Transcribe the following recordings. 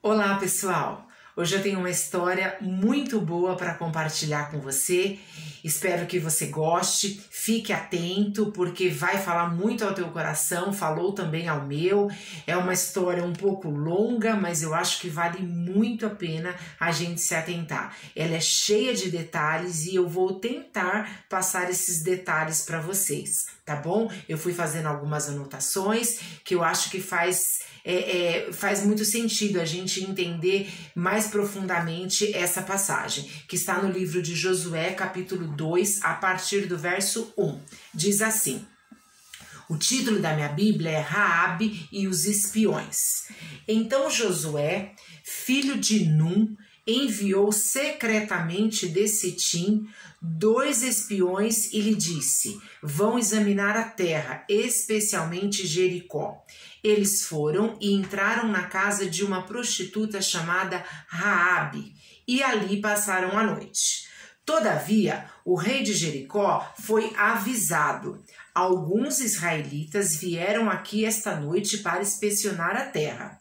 Olá, pessoal! Hoje eu tenho uma história muito boa para compartilhar com você. Espero que você goste, fique atento, porque vai falar muito ao teu coração, falou também ao meu. É uma história um pouco longa, mas eu acho que vale muito a pena a gente se atentar. Ela é cheia de detalhes e eu vou tentar passar esses detalhes para vocês, tá bom? Eu fui fazendo algumas anotações que eu acho que faz muito sentido a gente entender mais profundamente essa passagem, que está no livro de Josué, capítulo 2, a partir do verso 1. Diz assim: o título da minha Bíblia é Raabe e os espiões. Então Josué, filho de Num, enviou secretamente de Sitim 2 espiões e lhe disse: vão examinar a terra, especialmente Jericó. Eles foram e entraram na casa de uma prostituta chamada Raabe e ali passaram a noite. Todavia, o rei de Jericó foi avisado: alguns israelitas vieram aqui esta noite para inspecionar a terra.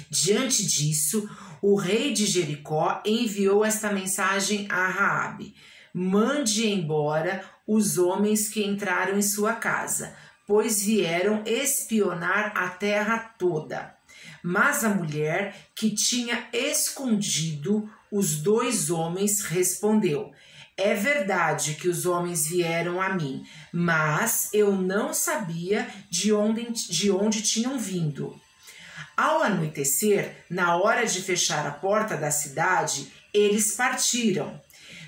Diante disso, o rei de Jericó enviou esta mensagem a Raabe: mande embora os homens que entraram em sua casa, pois vieram espionar a terra toda. Mas a mulher que tinha escondido os 2 homens respondeu: é verdade que os homens vieram a mim, mas eu não sabia de onde tinham vindo. Ao anoitecer, na hora de fechar a porta da cidade, eles partiram.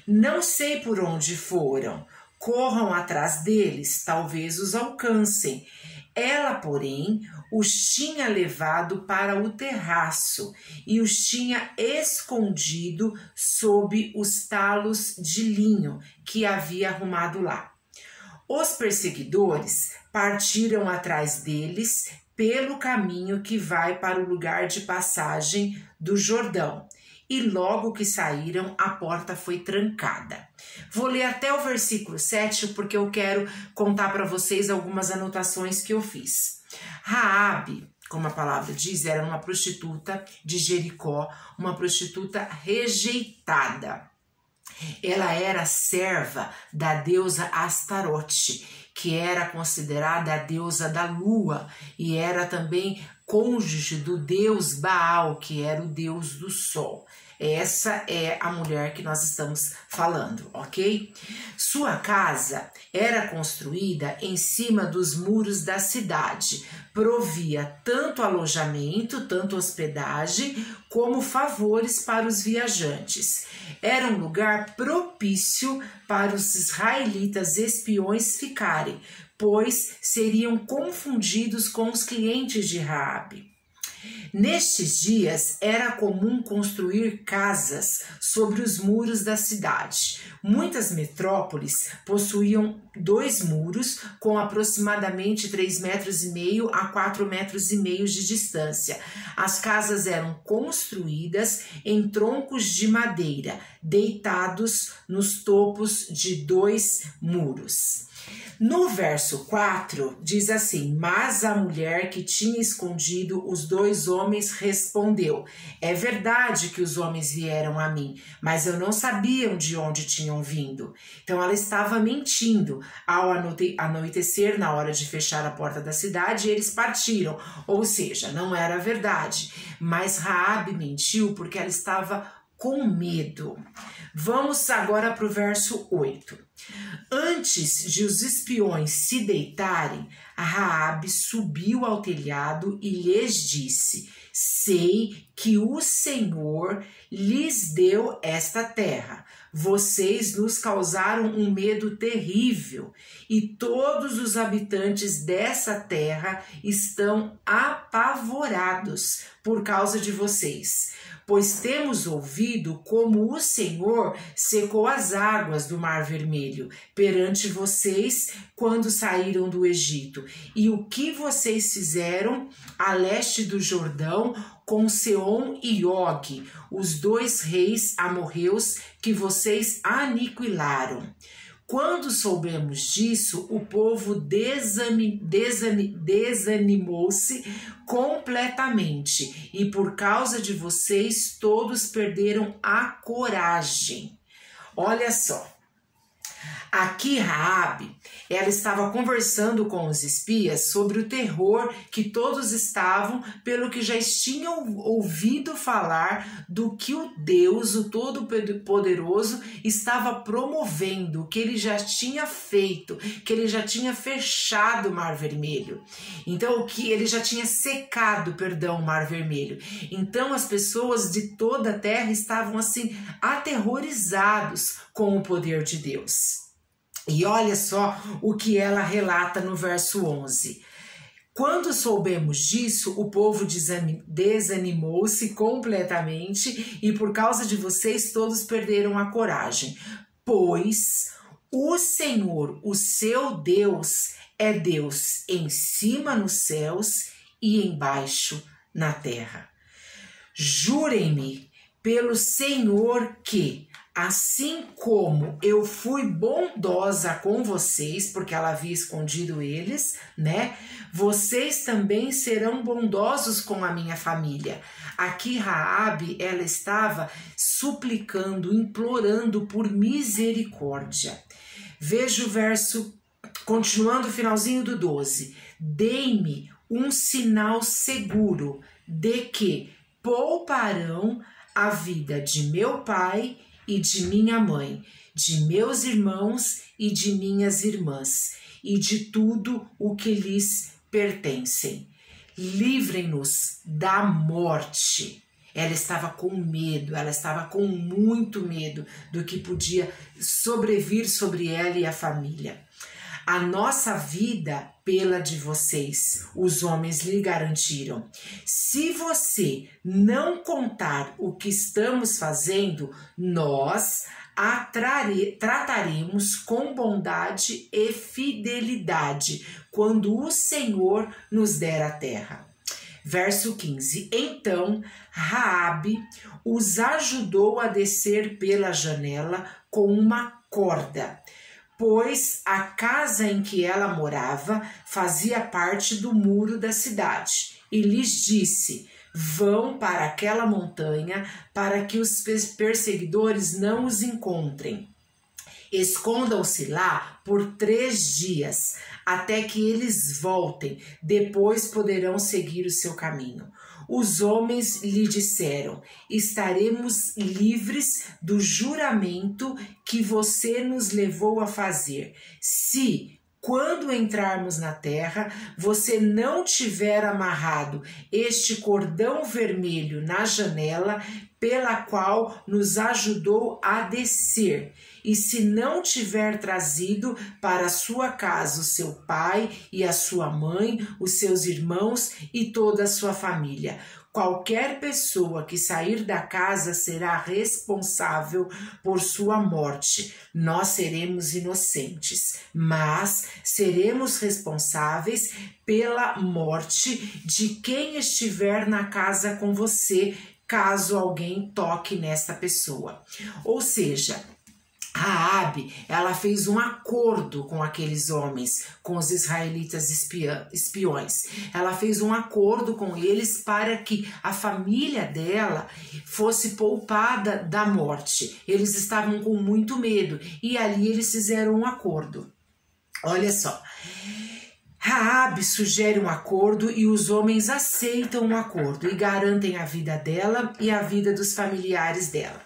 Não sei por onde foram. Corram atrás deles, talvez os alcancem. Ela, porém, os tinha levado para o terraço e os tinha escondido sob os talos de linho que havia arrumado lá. Os perseguidores partiram atrás deles pelo caminho que vai para o lugar de passagem do Jordão. E logo que saíram, a porta foi trancada. Vou ler até o versículo 7, porque eu quero contar para vocês algumas anotações que eu fiz. Raabe, como a palavra diz, era uma prostituta de Jericó, uma prostituta rejeitada. Ela era serva da deusa Astarote, que era considerada a deusa da lua, e era também cônjuge do deus Baal, que era o deus do sol. Essa é a mulher que nós estamos falando, ok? Sua casa era construída em cima dos muros da cidade, provia tanto alojamento, tanto hospedagem, como favores para os viajantes. Era um lugar propício para os israelitas espiões ficarem, pois seriam confundidos com os clientes de Raabe. Nestes dias era comum construir casas sobre os muros da cidade. Muitas metrópoles possuíam 2 muros com aproximadamente 3,5 metros a 4,5 metros de distância. As casas eram construídas em troncos de madeira, deitados nos topos de 2 muros. No verso 4 diz assim: mas a mulher que tinha escondido os 2 homens respondeu: é verdade que os homens vieram a mim, mas eu não sabia de onde tinham vindo. Então ela estava mentindo. Ao anoitecer, na hora de fechar a porta da cidade, eles partiram, ou seja, não era verdade. Mas Raabe mentiu porque ela estava com medo. Vamos agora para o verso 8. Antes de os espiões se deitarem, Raabe subiu ao telhado e lhes disse: sei que o Senhor lhes deu esta terra. Vocês nos causaram um medo terrível e todos os habitantes dessa terra estão apavorados por causa de vocês, pois temos ouvido como o Senhor secou as águas do Mar Vermelho perante vocês quando saíram do Egito, e o que vocês fizeram a leste do Jordão com Seom e Og, os 2 reis amorreus que vocês aniquilaram. Quando soubemos disso, o povo desanimou-se completamente, e por causa de vocês todos perderam a coragem. Olha só. Aqui Raabe, ela estava conversando com os espias sobre o terror que todos estavam, pelo que já tinham ouvido falar do que o Deus, o Todo-Poderoso, estava promovendo, o que ele já tinha feito, que ele já tinha fechado o Mar Vermelho. Então, o que ele já tinha secado, o Mar Vermelho. Então, as pessoas de toda a terra estavam assim aterrorizados com o poder de Deus. E olha só o que ela relata no verso 11. Quando soubemos disso, o povo desanimou-se completamente e por causa de vocês todos perderam a coragem. Pois o Senhor, o seu Deus, é Deus em cima nos céus e embaixo na terra. Jurem-me pelo Senhor que, assim como eu fui bondosa com vocês, porque ela havia escondido eles, né? Vocês também serão bondosos com a minha família. Aqui Raabe, ela estava suplicando, implorando por misericórdia. Veja o verso, continuando o finalzinho do 12. Dei-me um sinal seguro de que pouparão a vida de meu pai e de minha mãe, de meus irmãos e de minhas irmãs, e de tudo o que lhes pertencem. Livrem-nos da morte. Ela estava com medo, ela estava com muito medo do que podia sobrevir sobre ela e a família. A nossa vida pela de vocês, os homens lhe garantiram. Se você não contar o que estamos fazendo, nós a trataremos com bondade e fidelidade quando o Senhor nos der a terra. Verso 15. Então Raabe os ajudou a descer pela janela com uma corda, pois a casa em que ela morava fazia parte do muro da cidade, e lhes disse: vão para aquela montanha para que os perseguidores não os encontrem. Escondam-se lá por 3 dias, até que eles voltem, depois poderão seguir o seu caminho. Os homens lhe disseram: estaremos livres do juramento que você nos levou a fazer, se, quando entrarmos na terra, você não tiver amarrado este cordão vermelho na janela pela qual nos ajudou a descer, e se não tiver trazido para a sua casa o seu pai e a sua mãe, os seus irmãos e toda a sua família. Qualquer pessoa que sair da casa será responsável por sua morte. Nós seremos inocentes, mas seremos responsáveis pela morte de quem estiver na casa com você, caso alguém toque nesta pessoa. Ou seja, Raabe, ela fez um acordo com aqueles homens, com os israelitas espiões. Ela fez um acordo com eles para que a família dela fosse poupada da morte. Eles estavam com muito medo e ali eles fizeram um acordo. Olha só. Raabe sugere um acordo e os homens aceitam o acordo e garantem a vida dela e a vida dos familiares dela.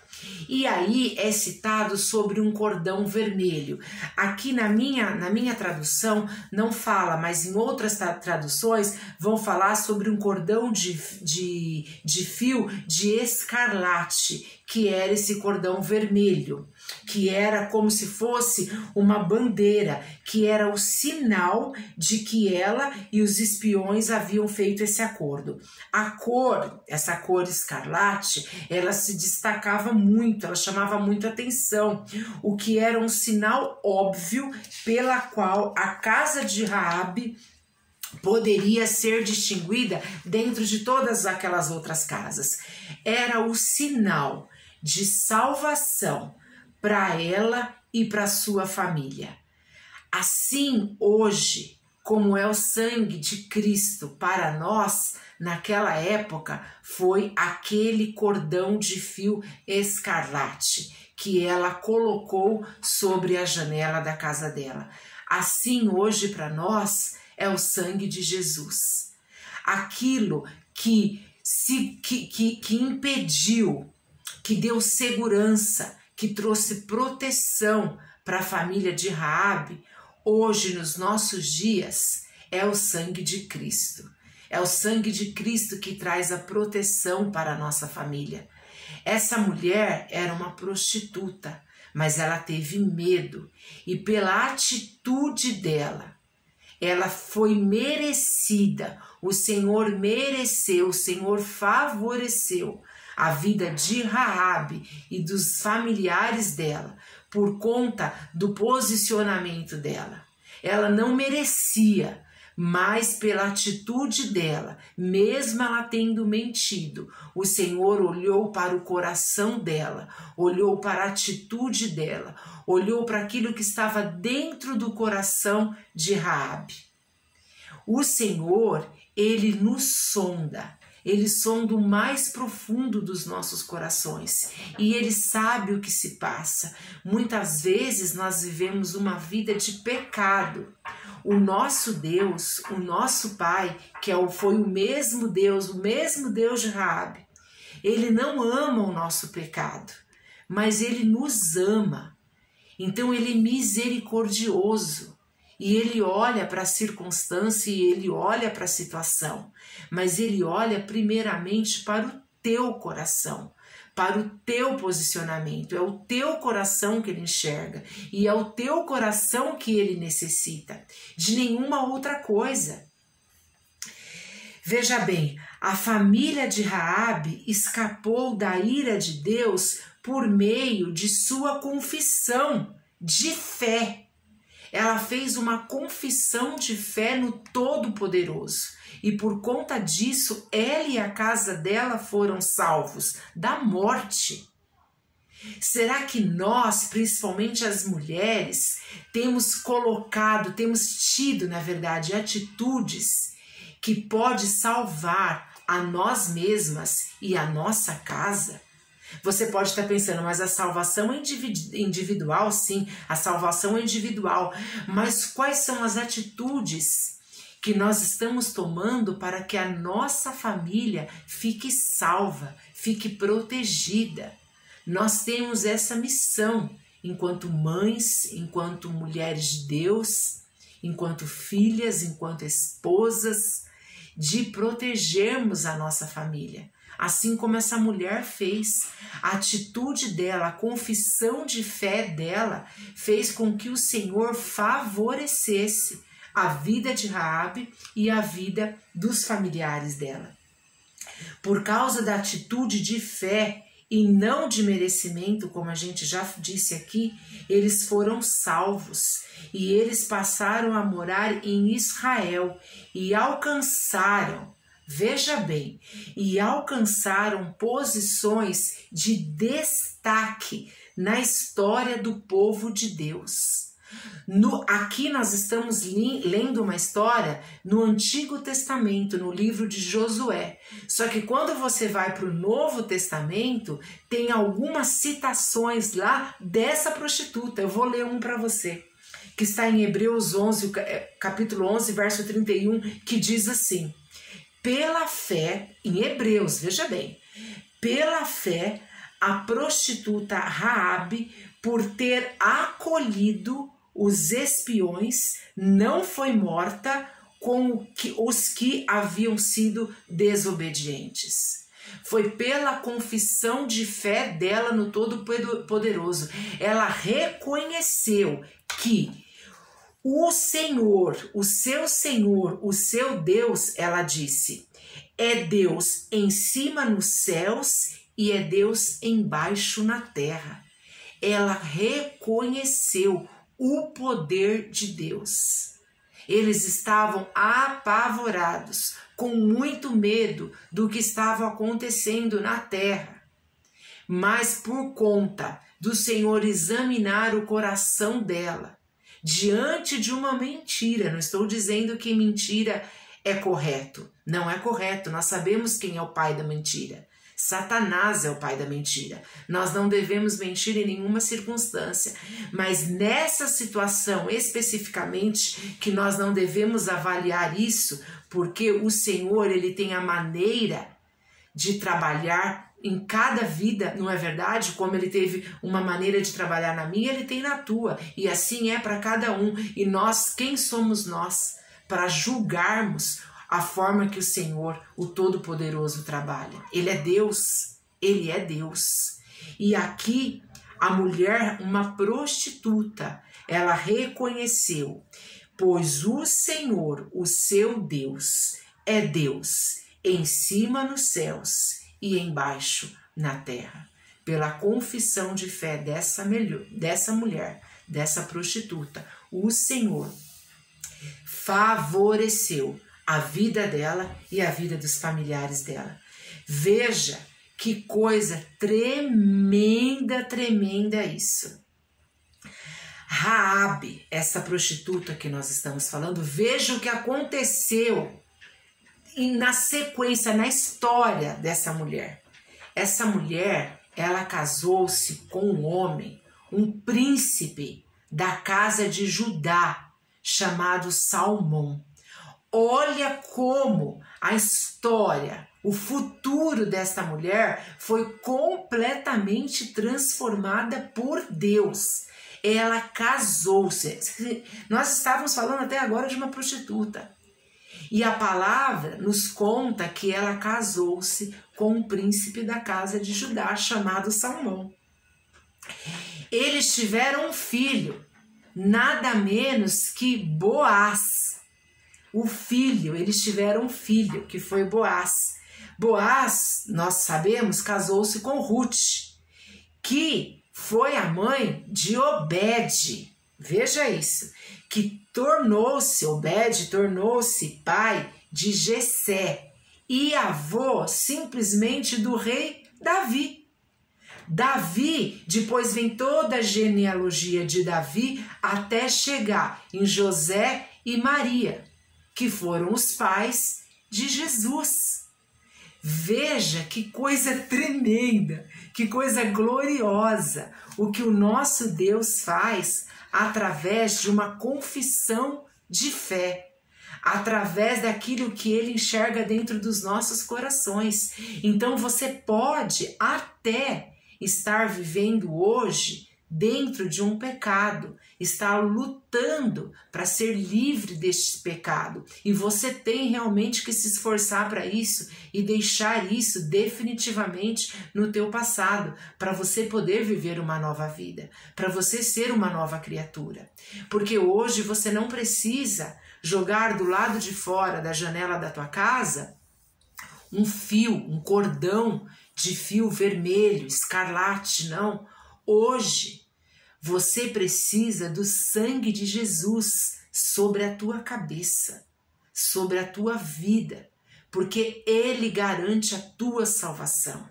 E aí é citado sobre um cordão vermelho. Aqui na minha tradução não fala, mas em outras traduções vão falar sobre um cordão de fio de escarlate, que era esse cordão vermelho, que era como se fosse uma bandeira, que era o sinal de que ela e os espiões haviam feito esse acordo. Essa cor escarlate, ela se destacava muito, ela chamava muito atenção, o que era um sinal óbvio pela qual a casa de Raabe poderia ser distinguida dentro de todas aquelas outras casas. Era o sinal de salvação para ela e para sua família. Assim, hoje, como é o sangue de Cristo para nós, naquela época, foi aquele cordão de fio escarlate que ela colocou sobre a janela da casa dela. Assim, hoje, para nós, é o sangue de Jesus. Aquilo que impediu, que deu segurança, que trouxe proteção para a família de Raabe, hoje, nos nossos dias, é o sangue de Cristo. É o sangue de Cristo que traz a proteção para a nossa família. Essa mulher era uma prostituta, mas ela teve medo e pela atitude dela, ela foi merecida. O Senhor mereceu, o Senhor favoreceu a vida de Raabe e dos familiares dela por conta do posicionamento dela. Ela não merecia, mas pela atitude dela, mesmo ela tendo mentido, o Senhor olhou para o coração dela, olhou para a atitude dela, olhou para aquilo que estava dentro do coração de Raabe. O Senhor, Ele nos sonda. Ele sonda o mais profundo dos nossos corações e Ele sabe o que se passa. Muitas vezes nós vivemos uma vida de pecado. O nosso Deus, o nosso Pai, que foi o mesmo Deus de Raabe, Ele não ama o nosso pecado, mas Ele nos ama. Então Ele é misericordioso. E Ele olha para a circunstância e Ele olha para a situação, mas Ele olha primeiramente para o teu coração, para o teu posicionamento. É o teu coração que Ele enxerga e é o teu coração que Ele necessita, de nenhuma outra coisa. Veja bem, a família de Raabe escapou da ira de Deus por meio de sua confissão de fé. Ela fez uma confissão de fé no Todo-Poderoso e por conta disso ela e a casa dela foram salvos da morte. Será que nós, principalmente as mulheres, temos tido, na verdade, atitudes que pode salvar a nós mesmas e a nossa casa? Você pode estar pensando, mas a salvação é individual, sim, a salvação é individual, mas quais são as atitudes que nós estamos tomando para que a nossa família fique salva, fique protegida? Nós temos essa missão, enquanto mães, enquanto mulheres de Deus, enquanto filhas, enquanto esposas, de protegermos a nossa família. Assim como essa mulher fez, a atitude dela, a confissão de fé dela, fez com que o Senhor favorecesse a vida de Raabe e a vida dos familiares dela. Por causa da atitude de fé e não de merecimento, como a gente já disse aqui, eles foram salvos e eles passaram a morar em Israel e alcançaram, veja bem, e alcançaram posições de destaque na história do povo de Deus. Aqui nós estamos lendo uma história no Antigo Testamento, no livro de Josué. Só que quando você vai para o Novo Testamento, tem algumas citações lá dessa prostituta. Eu vou ler um para você, que está em Hebreus 11, capítulo 11, verso 31, que diz assim: pela fé, em Hebreus, veja bem, pela fé, a prostituta Raabe, por ter acolhido os espiões, não foi morta com os que haviam sido desobedientes. Foi pela confissão de fé dela no Todo-Poderoso. Ela reconheceu que o Senhor, o seu Deus, ela disse, é Deus em cima nos céus e é Deus embaixo na terra. Ela reconheceu o poder de Deus. Eles estavam apavorados, com muito medo do que estava acontecendo na terra. Mas por conta do Senhor examinar o coração dela diante de uma mentira. Não estou dizendo que mentira é correto. Não é correto. Nós sabemos quem é o pai da mentira. Satanás é o pai da mentira. Nós não devemos mentir em nenhuma circunstância, mas nessa situação especificamente que nós não devemos avaliar isso, porque o Senhor, ele tem a maneira de trabalhar em cada vida, não é verdade? Como ele teve uma maneira de trabalhar na minha, ele tem na tua, e assim é para cada um. E nós, quem somos nós para julgarmos a forma que o Senhor, o Todo-Poderoso, trabalha? Ele é Deus, ele é Deus. E aqui a mulher, uma prostituta, ela reconheceu, pois o Senhor, o seu Deus, é Deus em cima nos céus e embaixo na terra. Pela confissão de fé dessa mulher, dessa prostituta, o Senhor favoreceu a vida dela e a vida dos familiares dela. Veja que coisa tremenda, tremenda isso. Raabe, essa prostituta que nós estamos falando, veja o que aconteceu e na sequência, na história dessa mulher. Essa mulher, ela casou-se com um homem, um príncipe da casa de Judá, chamado Salmão. Olha como a história, o futuro desta mulher foi completamente transformada por Deus. Ela casou-se. Nós estávamos falando até agora de uma prostituta. E a palavra nos conta que ela casou-se com um príncipe da casa de Judá chamado Salmão. Eles tiveram um filho, nada menos que Boaz. Eles tiveram um filho, que foi Boaz. Boaz, nós sabemos, casou-se com Ruth, que foi a mãe de Obed. Veja isso, que Obed tornou-se pai de Jessé e avô simplesmente do rei Davi. Davi, depois vem toda a genealogia de Davi até chegar em José e Maria, que foram os pais de Jesus. Veja que coisa tremenda, que coisa gloriosa, o que o nosso Deus faz através de uma confissão de fé, através daquilo que ele enxerga dentro dos nossos corações. Então você pode até estar vivendo hoje dentro de um pecado, está lutando para ser livre deste pecado, e você tem realmente que se esforçar para isso e deixar isso definitivamente no teu passado, para você poder viver uma nova vida, para você ser uma nova criatura. Porque hoje você não precisa jogar do lado de fora da janela da tua casa um fio, um cordão de fio vermelho, escarlate, não. Hoje, você precisa do sangue de Jesus sobre a tua cabeça, sobre a tua vida, porque ele garante a tua salvação.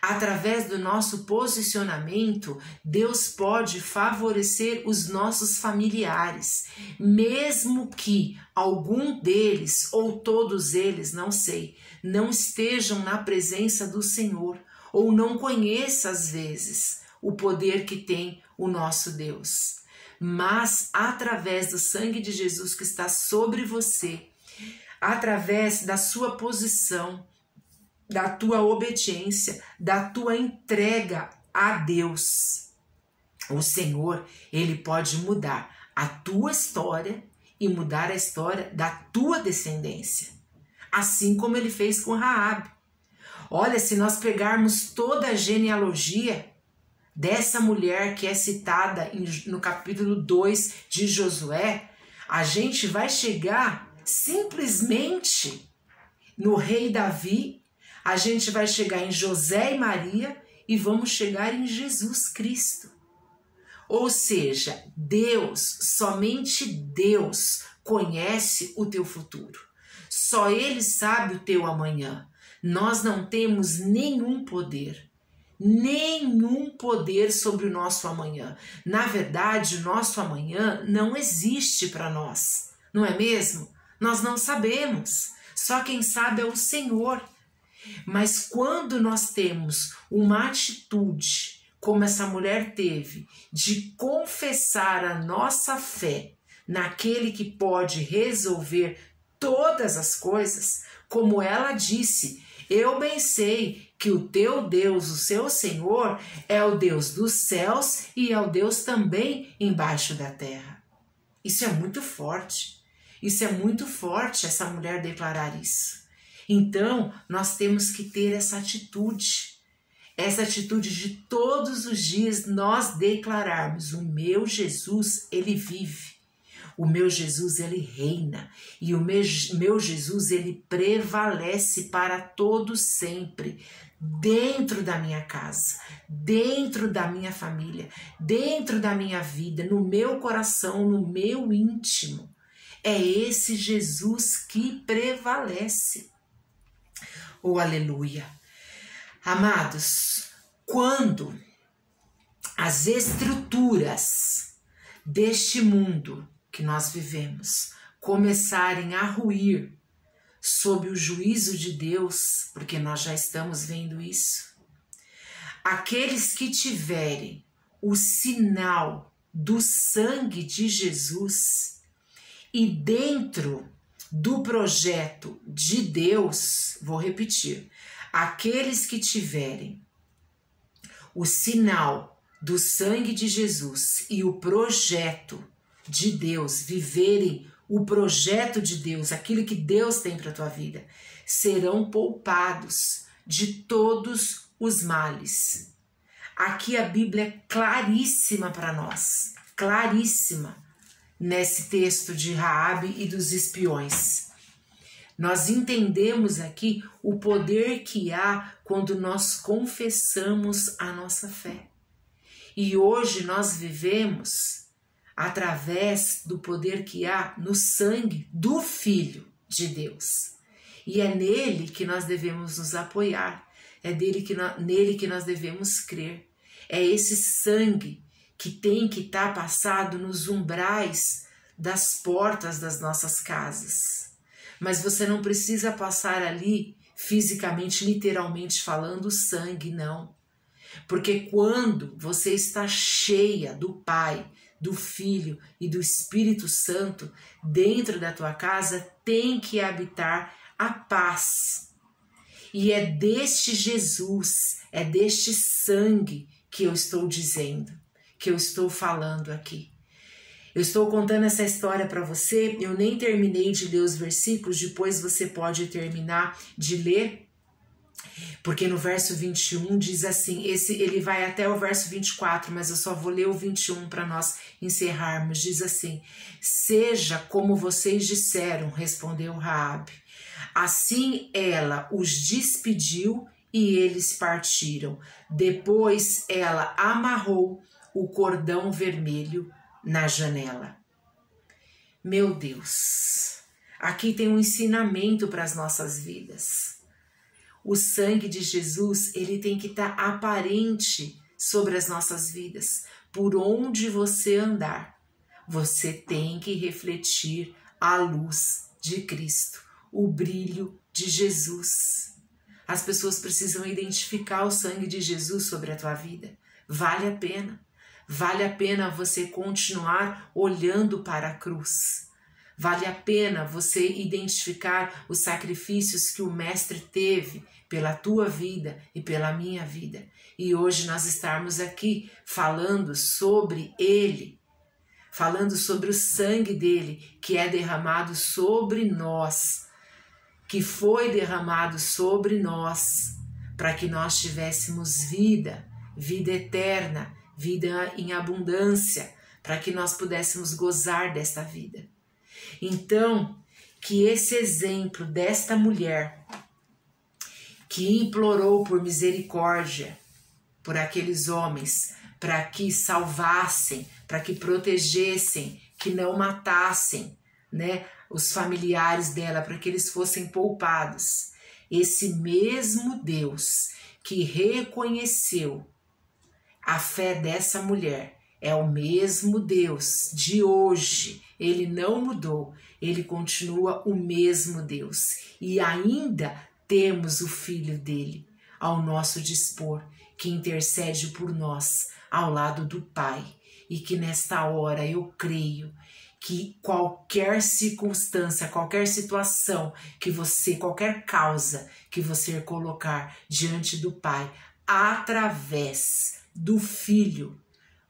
Através do nosso posicionamento, Deus pode favorecer os nossos familiares, mesmo que algum deles ou todos eles, não sei, não estejam na presença do Senhor ou não conheça às vezes o poder que tem o nosso Deus. Mas através do sangue de Jesus que está sobre você, através da sua posição, da tua obediência, da tua entrega a Deus, o Senhor, ele pode mudar a tua história e mudar a história da tua descendência, assim como ele fez com Raabe. Olha, se nós pegarmos toda a genealogia dessa mulher que é citada no capítulo 2 de Josué, a gente vai chegar simplesmente no rei Davi, a gente vai chegar em José e Maria e vamos chegar em Jesus Cristo. Ou seja, Deus, somente Deus conhece o teu futuro. Só Ele sabe o teu amanhã. Nós não temos nenhum poder, nenhum poder sobre o nosso amanhã. Na verdade, o nosso amanhã não existe para nós, não é mesmo? Nós não sabemos, só quem sabe é o Senhor. Mas quando nós temos uma atitude, como essa mulher teve, de confessar a nossa fé naquele que pode resolver todas as coisas, como ela disse, eu bem sei que o teu Deus, o seu Senhor, é o Deus dos céus e é o Deus também embaixo da terra. Isso é muito forte. Isso é muito forte, essa mulher declarar isso. Então, nós temos que ter essa atitude de todos os dias nós declararmos: o meu Jesus, ele vive. O meu Jesus, ele reina, e o meu Jesus, ele prevalece para todo sempre, dentro da minha casa, dentro da minha família, dentro da minha vida, no meu coração, no meu íntimo. É esse Jesus que prevalece. Oh, aleluia! Amados, quando as estruturas deste mundo que nós vivemos começarem a ruir sob o juízo de Deus, porque nós já estamos vendo isso, aqueles que tiverem o sinal do sangue de Jesus e dentro do projeto de Deus, vou repetir, aqueles que tiverem o sinal do sangue de Jesus e o projeto de Deus, viverem o projeto de Deus, aquilo que Deus tem para a tua vida, serão poupados de todos os males. Aqui a Bíblia é claríssima para nós, claríssima, nesse texto de Raabe e dos espiões. Nós entendemos aqui o poder que há quando nós confessamos a nossa fé. E hoje nós vivemos através do poder que há no sangue do Filho de Deus. E é nele que nós devemos nos apoiar, é nele que nós devemos crer. É esse sangue que tem que estar passado nos umbrais das portas das nossas casas. Mas você não precisa passar ali fisicamente, literalmente falando, o sangue, não. Porque quando você está cheia do Pai, do Filho e do Espírito Santo, dentro da tua casa tem que habitar a paz. E é deste Jesus, é deste sangue que eu estou dizendo, que eu estou falando aqui. Eu estou contando essa história para você, eu nem terminei de ler os versículos, depois você pode terminar de ler, porque no verso 21 diz assim, ele vai até o verso 24, mas eu só vou ler o 21 para nós encerrarmos. Diz assim: seja como vocês disseram, respondeu Raabe. Assim ela os despediu e eles partiram. Depois ela amarrou o cordão vermelho na janela. Meu Deus, aqui tem um ensinamento para as nossas vidas. O sangue de Jesus, ele tem que estar aparente sobre as nossas vidas. Por onde você andar, você tem que refletir a luz de Cristo, o brilho de Jesus. As pessoas precisam identificar o sangue de Jesus sobre a tua vida. Vale a pena. Vale a pena você continuar olhando para a cruz. Vale a pena você identificar os sacrifícios que o Mestre teve pela tua vida e pela minha vida. E hoje nós estarmos aqui falando sobre Ele, falando sobre o sangue dele que é derramado sobre nós, que foi derramado sobre nós, para que nós tivéssemos vida, vida eterna, vida em abundância, para que nós pudéssemos gozar desta vida. Então, que esse exemplo desta mulher que implorou por misericórdia por aqueles homens, para que salvassem, para que protegessem, que não matassem, né, os familiares dela, para que eles fossem poupados. Esse mesmo Deus que reconheceu a fé dessa mulher. É o mesmo Deus de hoje. Ele não mudou. Ele continua o mesmo Deus. E ainda temos o Filho dele ao nosso dispor, que intercede por nós ao lado do Pai. E que nesta hora eu creio que qualquer circunstância, qualquer situação que você, qualquer causa que você colocar diante do Pai, através do Filho,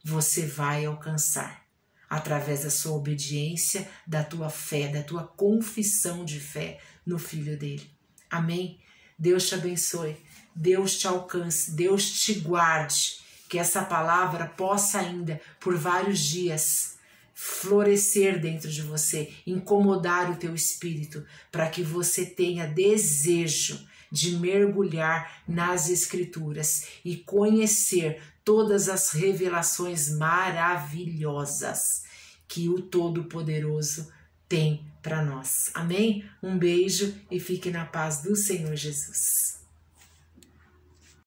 você vai alcançar. Através da sua obediência, da tua fé, da tua confissão de fé no Filho dele. Amém? Deus te abençoe, Deus te alcance, Deus te guarde. Que essa palavra possa ainda, por vários dias, florescer dentro de você, incomodar o teu espírito, para que você tenha desejo de mergulhar nas Escrituras e conhecer todas as revelações maravilhosas que o Todo-Poderoso tem para nós. Amém? Um beijo e fique na paz do Senhor Jesus.